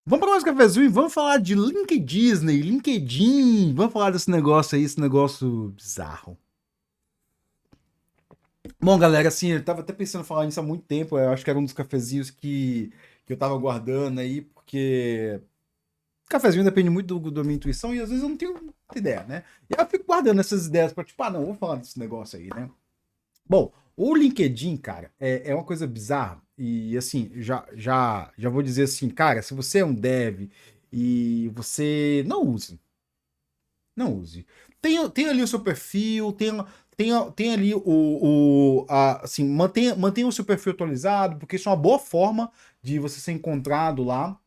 Vamos para mais um cafezinho e vamos falar de LinkedIn. Vamos falar desse negócio aí, esse negócio bizarro. Bom, galera, assim, eu tava até pensando em falar nisso há muito tempo. Eu acho que era um dos cafezinhos que eu tava guardando aí, porque cafezinho depende muito da minha intuição e às vezes eu não tenho muita ideia, né? E aí eu fico guardando essas ideias pra, tipo, não, vou falar desse negócio aí, né? Bom, o LinkedIn, cara, é uma coisa bizarra. E assim, já vou dizer assim, cara, se você é um dev e você não use, não use. Tem ali o seu perfil, tem ali assim, mantenha o seu perfil atualizado, porque isso é uma boa forma de você ser encontrado lá.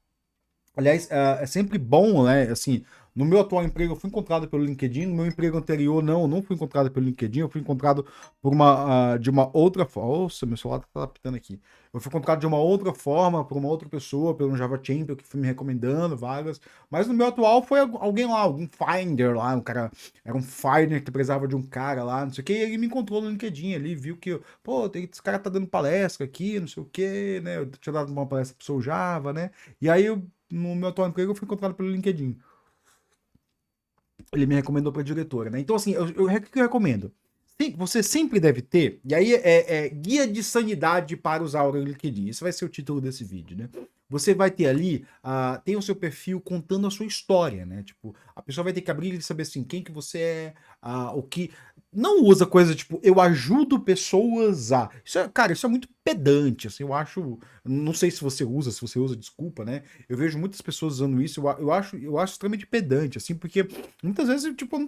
Aliás, é sempre bom, né? Assim, no meu atual emprego eu fui encontrado pelo LinkedIn, no meu emprego anterior não fui encontrado pelo LinkedIn, eu fui encontrado de uma outra forma. Nossa, meu celular tá apitando aqui. Eu fui encontrado de uma outra forma, por uma outra pessoa, pelo Java Champion, que foi me recomendando vagas. Mas no meu atual foi alguém lá, algum Finder lá, um cara, era um Finder que precisava de um cara lá, não sei o que, e ele me encontrou no LinkedIn ali, viu que, pô, esse cara tá dando palestra aqui, não sei o que, né? Eu tinha dado uma palestra pro Sou Java, né? E aí no meu atual emprego, eu fui encontrado pelo LinkedIn. Ele me recomendou para diretora, né? Então, assim, o que eu recomendo? Você sempre deve ter, e aí guia de sanidade para usar o LinkedIn. Esse vai ser o título desse vídeo, né? Você vai ter ali, tem o seu perfil contando a sua história, né? Tipo, a pessoa vai ter que abrir e saber assim, quem que você é, o que. Não usa coisa tipo, eu ajudo pessoas a. Cara, isso é muito pedante, assim, eu acho. Não sei se você usa, desculpa, né? Eu vejo muitas pessoas usando isso, eu acho extremamente pedante, assim, porque muitas vezes, tipo, eu não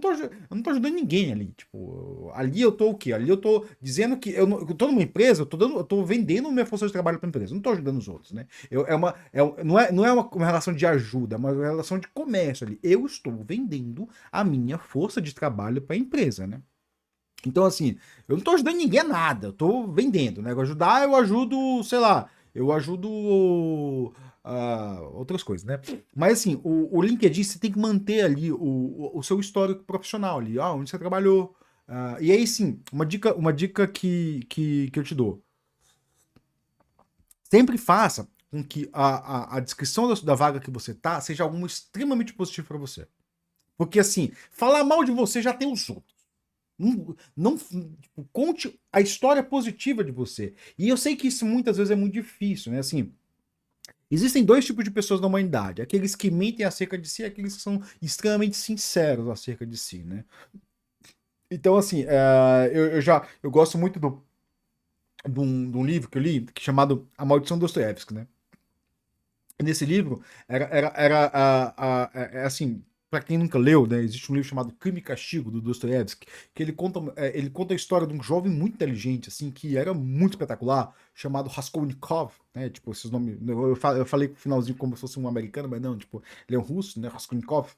tô ajudando ninguém ali. Tipo, ali eu tô o quê? Ali eu tô dizendo que eu tô numa empresa, eu tô vendendo minha força de trabalho pra empresa, eu não tô ajudando os outros, né? Não é uma relação de ajuda, é uma relação de comércio ali. Eu estou vendendo a minha força de trabalho pra empresa, né? Então, assim, eu não tô ajudando ninguém a nada, eu tô vendendo, né? Ajudar, eu ajudo, sei lá, eu ajudo outras coisas, né? Mas, assim, o LinkedIn, você tem que manter ali o seu histórico profissional ali, onde você trabalhou. E aí, sim, uma dica que eu te dou. Sempre faça com que a descrição da vaga que você tá seja algo extremamente positivo para você. Porque, assim, falar mal de você já tem os outros. Não, tipo, conte a história positiva de você. E eu sei que isso muitas vezes é muito difícil, né? Assim, existem dois tipos de pessoas na humanidade: aqueles que mentem acerca de si e aqueles que são extremamente sinceros acerca de si, né? Então, assim, eu gosto muito de um livro que eu li, chamado A Maldição Dostoiévski, né? Nesse livro, assim, para quem nunca leu, né, existe um livro chamado Crime e Castigo, do Dostoiévski, que ele conta a história de um jovem muito inteligente, assim, que era muito espetacular, chamado Raskolnikov, né, tipo, esses nomes, eu falei no finalzinho como se fosse um americano, mas não, tipo, ele é um russo, né, Raskolnikov,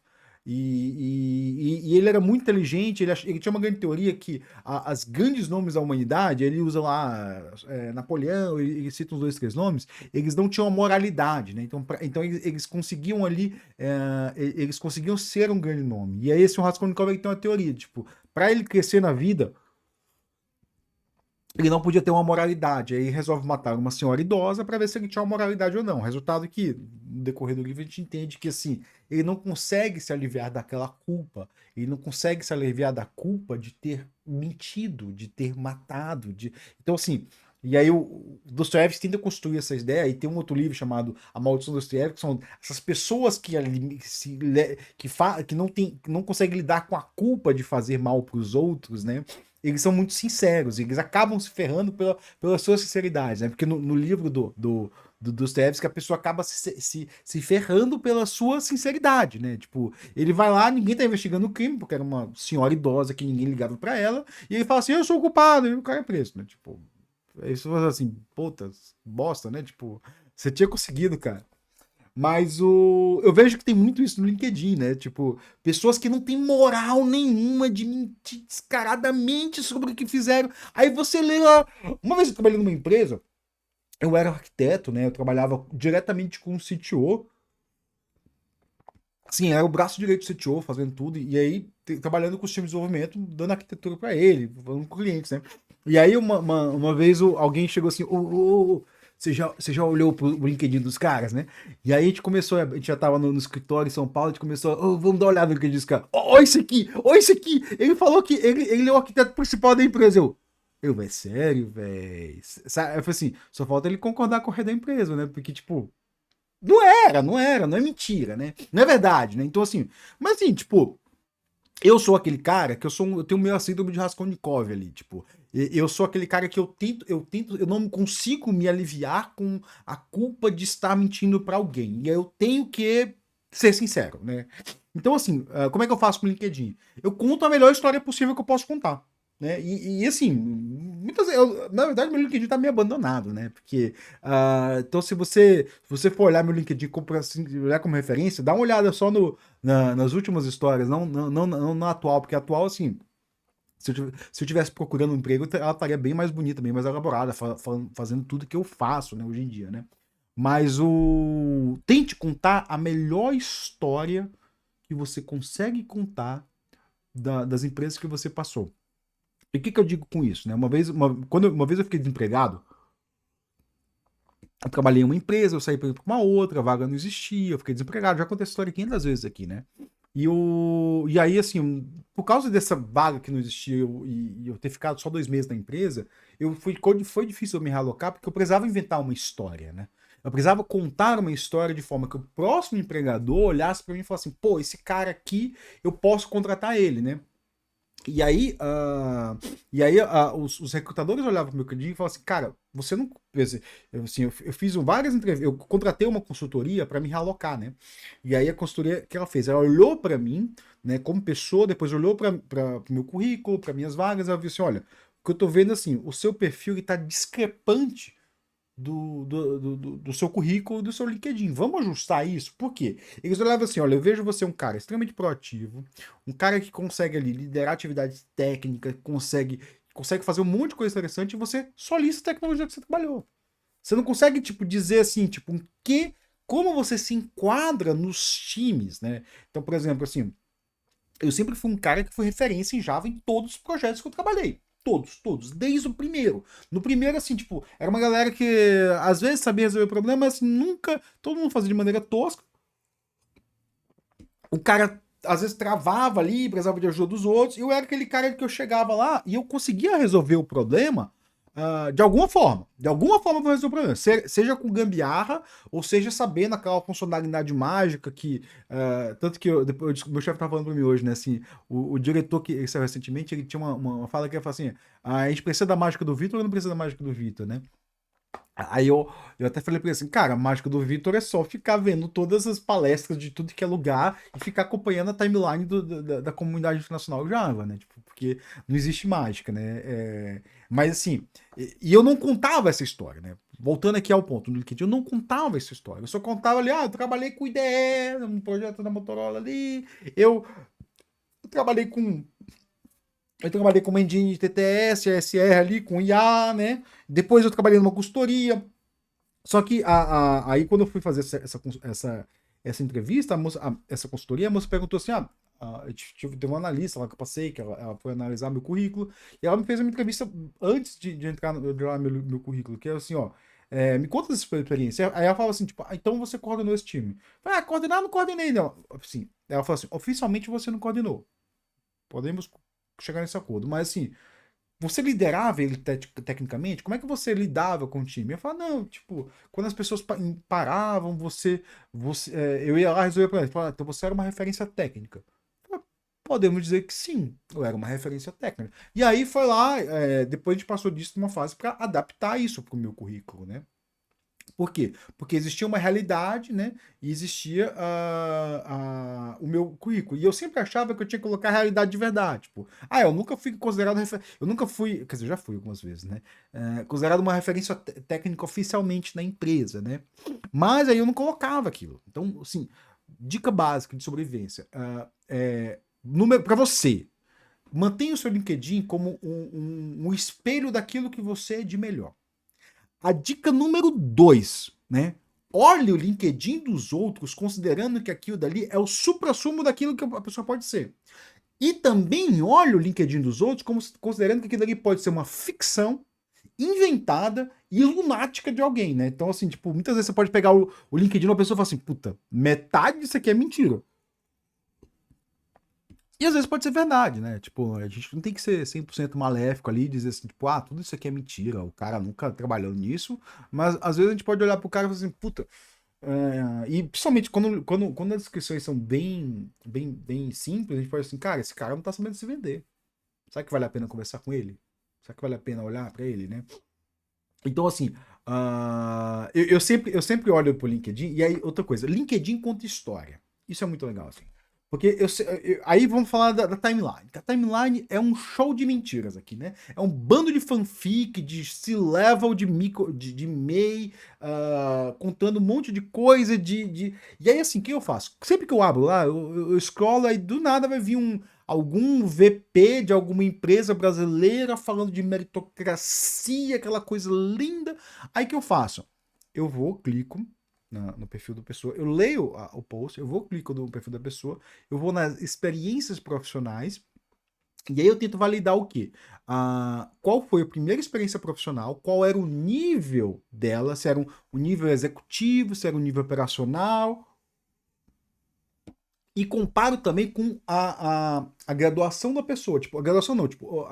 e ele era muito inteligente, ele tinha uma grande teoria que as grandes nomes da humanidade, ele usa lá Napoleão, ele cita uns dois, três nomes, eles não tinham a moralidade, né? Então eles conseguiam ali, eles conseguiam ser um grande nome. E aí esse Raskolnikov tem uma teoria, tipo, para ele crescer na vida, ele não podia ter uma moralidade. Aí resolve matar uma senhora idosa para ver se ele tinha uma moralidade ou não. Resultado que, no decorrer do livro, a gente entende que assim, ele não consegue se aliviar daquela culpa. Ele não consegue se aliviar da culpa de ter mentido, de ter matado. Então, assim. E aí o Dostoiévski tenta construir essa ideia, e tem um outro livro chamado A Maldição do Dostoiévski, que são essas pessoas que não conseguem lidar com a culpa de fazer mal para os outros, né? Eles são muito sinceros, eles acabam se ferrando pela sua sinceridade, né? Porque no livro do Dostoiévski, a pessoa acaba se ferrando pela sua sinceridade, né? Tipo, ele vai lá, ninguém tá investigando o crime, porque era uma senhora idosa que ninguém ligava pra ela, e ele fala assim, eu sou o culpado, e o cara é preso, né? Tipo, isso assim, puta, bosta, né? Tipo, você tinha conseguido, cara. Mas eu vejo que tem muito isso no LinkedIn, né? Tipo, pessoas que não têm moral nenhuma de mentir descaradamente sobre o que fizeram. Aí você lê lá. Uma vez eu trabalhei numa empresa, eu era arquiteto, né? Eu trabalhava diretamente com o CTO. Assim, era o braço direito do CTO, fazendo tudo. E aí, trabalhando com os times de desenvolvimento, dando arquitetura para ele, falando com clientes, né? E aí, uma vez alguém chegou assim: ô, você já olhou pro LinkedIn dos caras, né? E aí a gente começou, a gente já tava no escritório em São Paulo, a gente começou, vamos dar uma olhada no LinkedIn dos caras. Ó, esse aqui, ó, esse aqui. Ele falou que ele é o arquiteto principal da empresa. É sério, velho. Eu falei assim, só falta ele concordar com o rei da empresa, né? Porque, tipo, não é mentira, né? Não é verdade, né? Então, assim, mas assim, tipo, eu sou aquele cara que eu tenho meio a síndrome de Raskolnikov ali, tipo, eu sou aquele cara que eu não consigo me aliviar com a culpa de estar mentindo pra alguém. E aí eu tenho que ser sincero, né? Então, assim, como é que eu faço com o LinkedIn? Eu conto a melhor história possível que eu posso contar. Né? Assim, na verdade, meu LinkedIn tá meio abandonado, né? Porque, então, se você for olhar meu LinkedIn assim, olhar como referência, dá uma olhada só nas últimas histórias, não na atual, porque a atual, assim, se eu tivesse procurando um emprego, ela estaria bem mais bonita, bem mais elaborada, fazendo tudo que eu faço, né, hoje em dia, né? Mas tente contar a melhor história que você consegue contar das empresas que você passou. E o que eu digo com isso, né? Uma vez eu fiquei desempregado, eu trabalhei em uma empresa, eu saí para uma outra, a vaga não existia, eu fiquei desempregado, já contei essa história 500 vezes aqui, né? E aí, assim, por causa dessa vaga que não existia e eu ter ficado só 2 meses na empresa, foi difícil eu me realocar, porque eu precisava inventar uma história, né? Eu precisava contar uma história de forma que o próximo empregador olhasse para mim e falasse assim, pô, esse cara aqui, eu posso contratar ele, né? E aí, os recrutadores olhavam pro meu LinkedIn e falavam assim, cara, você não. Eu fiz várias entrevistas, eu contratei uma consultoria para me realocar, né? E aí a consultoria que ela fez, ela olhou para mim, né, como pessoa, depois olhou para o meu currículo, para minhas vagas, ela viu assim, olha, o que eu tô vendo assim, o seu perfil está discrepante do seu currículo, do seu LinkedIn. Vamos ajustar isso? Por quê? Eles olhavam assim, olha, eu vejo você um cara extremamente proativo, um cara que consegue ali liderar atividades técnicas, consegue fazer um monte de coisa interessante e você só lista a tecnologia que você trabalhou. Você não consegue, tipo, dizer assim, tipo, como você se enquadra nos times, né? Então, por exemplo, assim, eu sempre fui um cara que foi referência em Java em todos os projetos que eu trabalhei. Todos, desde o primeiro. No primeiro, assim, tipo, era uma galera que às vezes sabia resolver problemas, mas nunca. Todo mundo fazia de maneira tosca. O cara às vezes travava ali, precisava de ajuda dos outros. E eu era aquele cara que eu chegava lá e eu conseguia resolver o problema de alguma forma. De alguma forma para resolver o problema. Seja com gambiarra, ou seja sabendo aquela funcionalidade mágica que. Tanto que depois, meu chefe estava falando para mim hoje, né? Assim, o diretor que saiu recentemente, ele tinha uma fala que ele falou assim: a gente precisa da mágica do Vitor ou não precisa da mágica do Vitor, né? Aí eu até falei pra ele assim, cara, a mágica do Vitor é só ficar vendo todas as palestras de tudo que é lugar e ficar acompanhando a timeline da comunidade internacional Java, né? Tipo, porque não existe mágica, né? Mas assim, e eu não contava essa história, né? Voltando aqui ao ponto, no LinkedIn, eu não contava essa história. Eu só contava ali, eu trabalhei com IDE, um projeto da Motorola ali, eu trabalhei com eu trabalhei como engine de TTS, ASR ali, com IA, né? Depois eu trabalhei numa consultoria. Só que aí quando eu fui fazer essa entrevista, essa consultoria, a moça perguntou assim: teve uma analista lá que eu passei, que ela foi analisar meu currículo, e ela me fez uma entrevista antes de entrar de lá meu currículo, que é assim, ó. Me conta dessa sua experiência. Aí ela fala assim, tipo, então você coordenou esse time. Eu falei, coordenar, não coordenei, não. Assim, ela fala assim, oficialmente você não coordenou. Podemos chegar nesse acordo, mas assim, você liderava ele tecnicamente? Como é que você lidava com o time? Eu falava, não, tipo, quando as pessoas paravam, eu ia lá resolver para eles. Falava, então você era uma referência técnica. Podemos dizer que sim, eu era uma referência técnica. E aí foi lá, depois a gente passou disso numa fase para adaptar isso para o meu currículo, né? Por quê? Porque existia uma realidade, né? E existia o meu currículo. E eu sempre achava que eu tinha que colocar a realidade de verdade. Tipo, eu nunca fui considerado. Eu nunca fui. Quer dizer, eu já fui algumas vezes, né? Considerado uma referência técnica oficialmente na empresa, né? Mas aí eu não colocava aquilo. Então, assim, dica básica de sobrevivência. Para você, mantenha o seu LinkedIn como um espelho daquilo que você é de melhor. A dica número 2, né? Olhe o LinkedIn dos outros, considerando que aquilo dali é o suprassumo daquilo que a pessoa pode ser. E também olhe o LinkedIn dos outros, considerando que aquilo dali pode ser uma ficção inventada e lunática de alguém, né? Então, assim, tipo, muitas vezes você pode pegar o LinkedIn e uma pessoa e falar assim, puta, metade disso aqui é mentira. E às vezes pode ser verdade, né? Tipo, a gente não tem que ser 100% maléfico ali e dizer assim, tipo, ah, tudo isso aqui é mentira, o cara nunca trabalhou nisso, mas às vezes a gente pode olhar pro cara e falar assim, puta, e principalmente quando as descrições são bem simples, a gente pode assim, cara, esse cara não tá sabendo se vender. Será que vale a pena conversar com ele? Será que vale a pena olhar pra ele, né? Então, assim, eu sempre olho pro LinkedIn, e aí, outra coisa, LinkedIn conta história. Isso é muito legal, assim. Porque aí vamos falar da timeline. A timeline é um show de mentiras aqui, né? É um bando de fanfic, de C-level, de MEI, contando um monte de coisa, E aí, assim, o que eu faço? Sempre que eu abro lá, eu scrollo, aí do nada vai vir algum VP de alguma empresa brasileira falando de meritocracia, aquela coisa linda. Aí que eu faço? Eu vou, clico no perfil da pessoa, eu leio o post, eu vou, clico no perfil da pessoa, eu vou nas experiências profissionais, e aí eu tento validar o quê? Qual foi a primeira experiência profissional, qual era o nível dela, se era um nível executivo, se era um nível operacional, e comparo também com a graduação da pessoa. Tipo, a graduação não, tipo,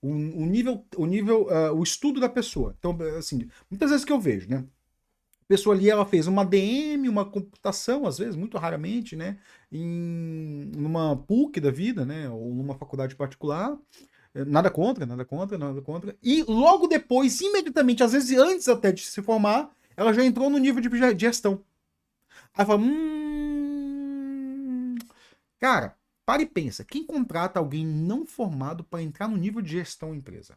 o estudo da pessoa. Então, assim, muitas vezes que eu vejo, né? A pessoa ali, ela fez uma DM, uma computação, às vezes, muito raramente, né? Numa PUC da vida, né? Ou numa faculdade particular. Nada contra, nada contra, nada contra. E logo depois, imediatamente, às vezes antes até de se formar, ela já entrou no nível de gestão. Aí fala, cara, para e pensa. Quem contrata alguém não formado para entrar no nível de gestão empresa?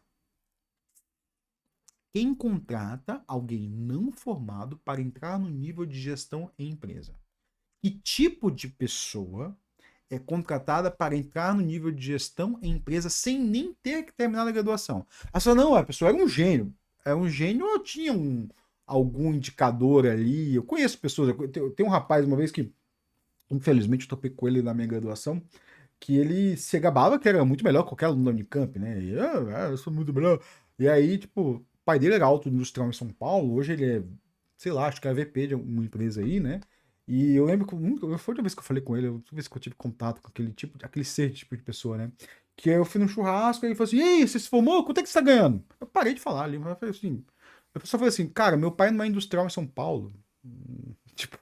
Quem contrata alguém não formado para entrar no nível de gestão em empresa? Que tipo de pessoa é contratada para entrar no nível de gestão em empresa sem nem ter que terminar a graduação? A pessoa não, a pessoa era um gênio. Era um gênio ou tinha algum indicador ali? Eu conheço pessoas, tem um rapaz uma vez que, infelizmente, eu topei com ele na minha graduação, que ele se gabava que era muito melhor que qualquer aluno da Unicamp, né? E, eu sou muito melhor. E aí, tipo, o pai dele era alto industrial em São Paulo, hoje ele é, sei lá, acho que é VP de alguma empresa aí, né? E eu lembro que foi a última vez que eu falei com ele, a última vez que eu tive contato com aquele tipo, aquele ser tipo de pessoa, né? Que eu fui no churrasco e ele falou assim: e aí, você se formou? Quanto é que você tá ganhando? Eu parei de falar ali, mas eu falei assim. A pessoa falou assim: cara, meu pai não é industrial em São Paulo. Tipo,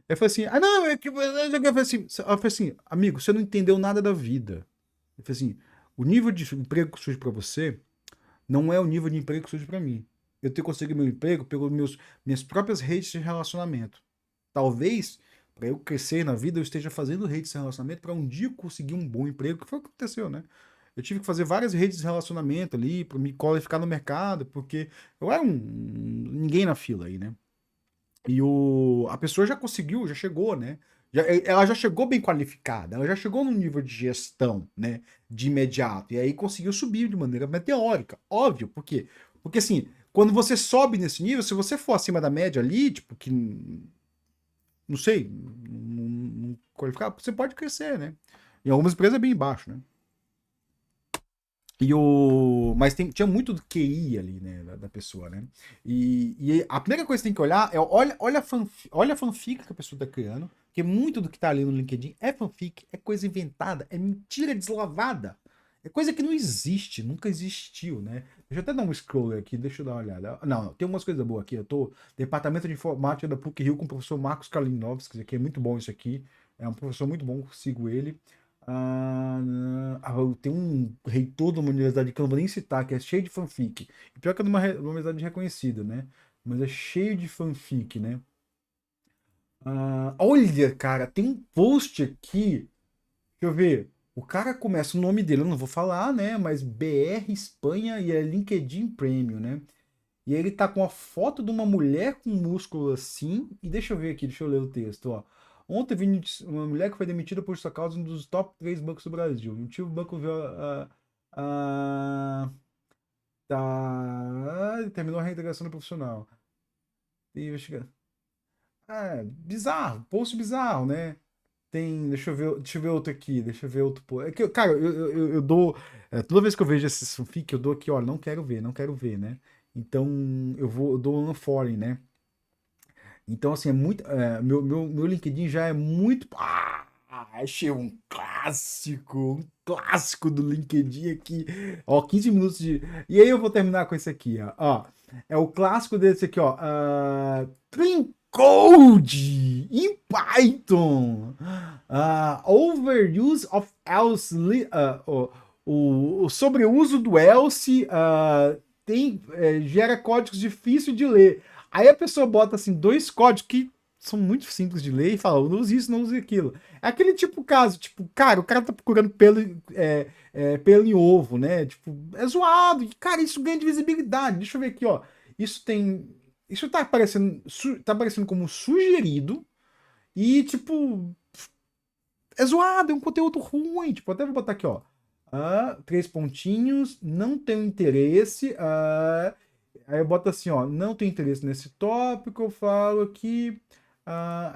eu falei assim, não, é que. Eu falei assim, amigo, você não entendeu nada da vida. Eu falei assim, o nível de emprego que surge pra você não é o nível de emprego que surge pra mim. Eu tenho conseguido meu emprego pelas minhas próprias redes de relacionamento. Talvez, para eu crescer na vida, eu esteja fazendo redes de relacionamento para um dia conseguir um bom emprego, que foi o que aconteceu, né? Eu tive que fazer várias redes de relacionamento ali para me qualificar no mercado, porque eu era ninguém na fila aí, né? E a pessoa já conseguiu, já chegou, né? Ela já chegou bem qualificada, ela já chegou no nível de gestão, né? De imediato. E aí conseguiu subir de maneira meteórica. Óbvio, por quê? Porque assim, quando você sobe nesse nível, se você for acima da média ali, tipo, que não sei, não qualificar, você pode crescer, né? Em algumas empresas é bem baixo, né? Mas tinha muito do QI ali, né, da pessoa, né? E a primeira coisa que você tem que olhar é olha a fanfic que a pessoa tá criando, porque muito do que tá ali no LinkedIn é fanfic, é coisa inventada, é mentira deslavada. É coisa que não existe, nunca existiu, né? Deixa eu até dar um scroller aqui, deixa eu dar uma olhada. Não, tem umas coisas boas aqui. Eu tô Departamento de Informática da PUC-Rio com o professor Marcos Kalinowski, que é muito bom isso aqui. É um professor muito bom, sigo ele. Tem um reitor de uma universidade que eu não vou nem citar, que é cheio de fanfic. E pior que é de uma universidade reconhecida, né? Mas é cheio de fanfic, né? Olha, cara, tem um post aqui. Deixa eu ver. O cara começa o nome dele, eu não vou falar, né? Mas BR Espanha e é LinkedIn Premium, né? E aí ele tá com a foto de uma mulher com músculo assim. E deixa eu ver aqui, deixa eu ler o texto, ó. Ontem vi uma mulher que foi demitida por sua causa em um dos top 3 bancos do Brasil. O motivo o banco viu terminou a reintegração do profissional. E investiga- bizarro, post bizarro, né? Deixa eu ver outro aqui, deixa eu ver outro post. É que, cara, eu dou. Toda vez que eu vejo esses fanfic, eu dou aqui, ó, não quero ver, não quero ver, né? Então, eu dou um following, né? Então, assim, é muito. Meu LinkedIn já é muito. Achei um clássico do LinkedIn aqui. Ó, 15 minutos de. E aí eu vou terminar com esse aqui, ó. É o clássico desse aqui, ó. Clean Code em Python. Overuse of else. O sobreuso do else gera códigos difíceis de ler. Aí a pessoa bota assim dois códigos que são muito simples de ler e fala, não use isso, não use aquilo. É aquele tipo caso, tipo, cara, o cara tá procurando pelo em ovo, né? Tipo, é zoado. E, cara, isso ganha de visibilidade. Deixa eu ver aqui, ó. Isso tem. Isso tá aparecendo, tá aparecendo como sugerido e, tipo, é zoado, é um conteúdo ruim. Tipo, até vou botar aqui, ó. Três pontinhos, não tenho interesse. Aí eu boto assim, ó, não tenho interesse nesse tópico, eu falo aqui.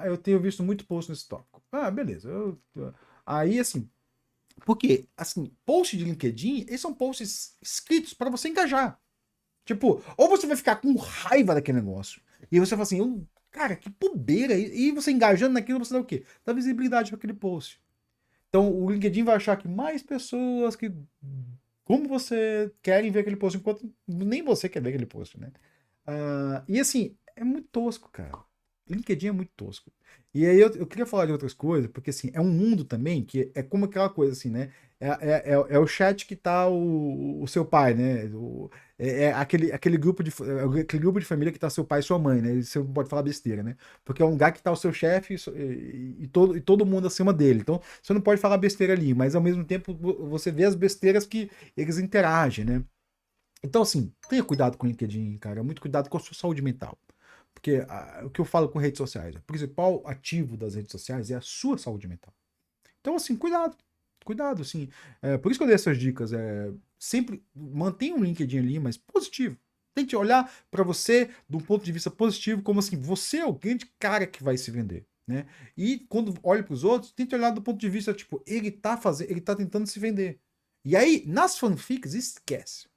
Eu tenho visto muito post nesse tópico. Beleza. Aí, assim, porque, assim, post de LinkedIn, eles são posts escritos para você engajar. Tipo, ou você vai ficar com raiva daquele negócio, e você fala assim, cara, que bobeira. E você engajando naquilo, você dá o quê? Dá visibilidade para aquele post. Então, o LinkedIn vai achar que mais pessoas que, como você, querem ver aquele post, enquanto nem você quer ver aquele post, né? E assim, é muito tosco, cara. LinkedIn é muito tosco. E aí eu queria falar de outras coisas, porque assim, é um mundo também que é como aquela coisa assim, né? É o chat que tá o seu pai, né? Aquele grupo aquele grupo de família que tá seu pai e sua mãe, né? E você não pode falar besteira, né? Porque é um lugar que tá o seu chefe e todo mundo acima dele. Então, você não pode falar besteira ali, mas ao mesmo tempo você vê as besteiras que eles interagem, né? Então, assim, tenha cuidado com o LinkedIn, cara. Muito cuidado com a sua saúde mental. Porque o que eu falo com redes sociais, o principal ativo das redes sociais é a sua saúde mental. Então, assim, cuidado. Cuidado, assim. Por isso que eu dei essas dicas. Sempre mantenha um LinkedIn ali, mas positivo. Tente olhar para você de um ponto de vista positivo, como assim, você é o grande cara que vai se vender, né? E quando olha para os outros, tente olhar do ponto de vista, tipo, ele tá tentando se vender. E aí, nas fanfics, esquece.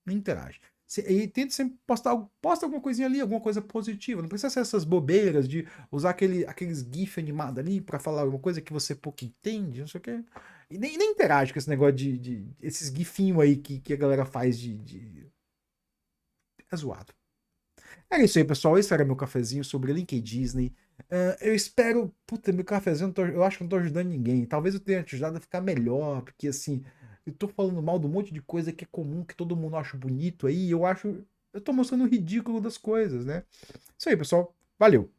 Não interage. E tenta sempre posta alguma coisinha ali, alguma coisa positiva. Não precisa ser essas bobeiras de usar aqueles GIF animados ali pra falar alguma coisa que você pouco entende, não sei o quê. E nem interage com esse negócio esses GIFinhos aí que a galera faz É zoado. É isso aí, pessoal. Esse era meu cafezinho sobre LinkedIn Disney. Eu espero. Puta, meu cafezinho, eu acho que não tô ajudando ninguém. Talvez eu tenha te ajudado a ficar melhor, porque assim, eu tô falando mal de um monte de coisa que é comum, que todo mundo acha bonito aí. Eu tô mostrando o ridículo das coisas, né? Isso aí, pessoal. Valeu.